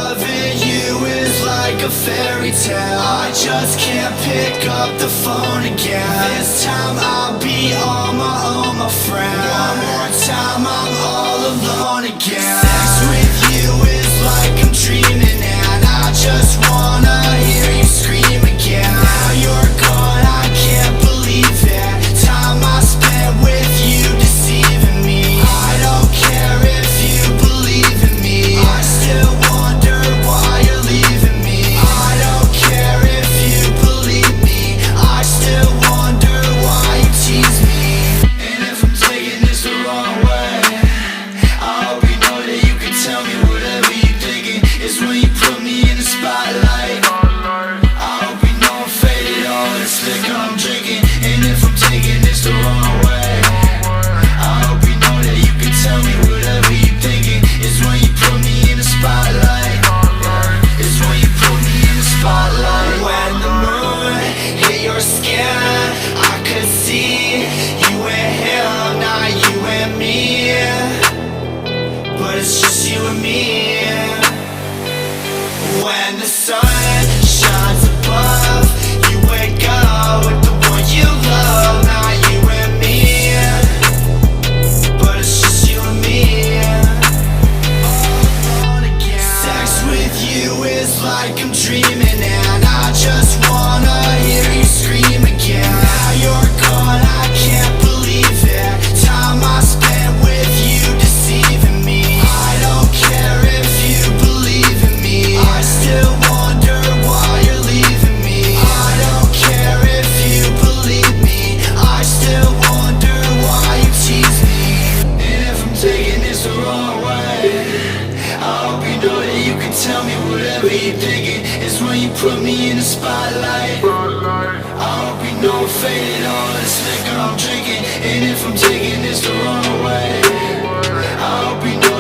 Loving you is like a fairy tale. I just can't pick up the phone again. This time I'll be on my own, my friend. One more time I'm all alone again. Sex with you is like I'm dreaming, and I just wanna hear you scream again. Now you're gone, I can't believe it. Time I spent with you deceiving me. I don't care if you believe in me. I still wonder why you're leaving me. I don't care if you believe me. I still wonder why you tease me. And if I'm taking this the wrong way, I hope you know that you can tell me whatever you're thinking. It's when you put me in the spotlight. I hope you know I'm faded all this liquor I'm drinking. And if I'm taking this the wrong way, I hope you know that you can tell me whatever you're thinking. It's when you put me in the spotlight. It's when you put me in the spotlight. When the moon hit your skin, I could see you and him, not you and me. But it's just you and me. When the sun shines above, you wake up with the one you love, not you and me. But it's just you and me. All alone again. Sex with you is like I'm dreaming, and I just wanna hear you scream again. Now you're gone, I can't believe it. Time I spent with you deceiving me. I don't care if you believe in me. I still wonder why you're leaving me. I don't care if you believe me. I still wonder why you tease me. And if I'm taking this the wrong way, I hope you know that you can tell me whatever you're thinking. It's when you put me in the spotlight. I hope you know I'm faded all this liquor I'm drinking. And if I'm taking this the wrong way, I hope you know